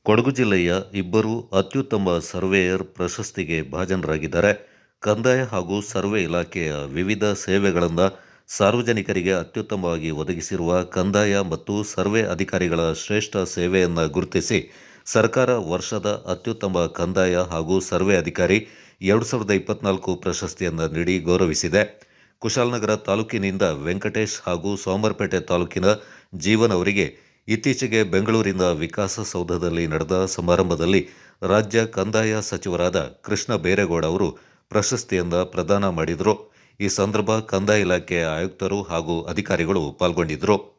ಕೊಡಗು ಜಿಲ್ಲೆಯ ಇಬ್ಬರು ಅತ್ಯುತ್ತಮ ಸರ್ವೇಯರ್ ಪ್ರಶಸ್ತಿಗೆ ಭಾಜನರಾಗಿದ್ದಾರೆ. ಕಂದಾಯ ಹಾಗೂ ಸರ್ವೆ ಇಲಾಖೆಯ ವಿವಿಧ ಸೇವೆಗಳನ್ನು ಸಾರ್ವಜನಿಕರಿಗೆ ಅತ್ಯುತ್ತಮವಾಗಿ ಒದಗಿಸಿರುವ ಕಂದಾಯ ಮತ್ತು ಸರ್ವೆ ಅಧಿಕಾರಿಗಳ ಶ್ರೇಷ್ಠ ಸೇವೆಯನ್ನು ಗುರುತಿಸಿ ಸರ್ಕಾರ ವರ್ಷದ ಅತ್ಯುತ್ತಮ ಕಂದಾಯ ಹಾಗೂ ಸರ್ವೆ ಅಧಿಕಾರಿ 2024 ಪ್ರಶಸ್ತಿಯನ್ನು ನೀಡಿ ಗೌರವಿಸಿದೆ. ಕುಶಾಲನಗರ ತಾಲೂಕಿನಿಂದ ವೆಂಕಟೇಶ್ ಹಾಗೂ ಸೋಮವಾರಪೇಟೆ ತಾಲೂಕಿನ ಜೀವನ್ ಅವರಿಗೆ ಇತ್ತೀಚೆಗೆ ಬೆಂಗಳೂರಿನ ವಿಕಾಸಸೌಧದಲ್ಲಿ ನಡೆದ ಸಮಾರಂಭದಲ್ಲಿ ರಾಜ್ಯ ಕಂದಾಯ ಸಚಿವರಾದ ಕೃಷ್ಣ ಬೈರೇಗೌಡ ಅವರು ಪ್ರಶಸ್ತಿಯನ್ನು ಪ್ರದಾನ ಮಾಡಿದರು. ಈ ಸಂದರ್ಭ ಕಂದಾಯ ಇಲಾಖೆಯ ಆಯುಕ್ತರು ಹಾಗೂ ಅಧಿಕಾರಿಗಳು ಪಾಲ್ಗೊಂಡಿದ್ದರು.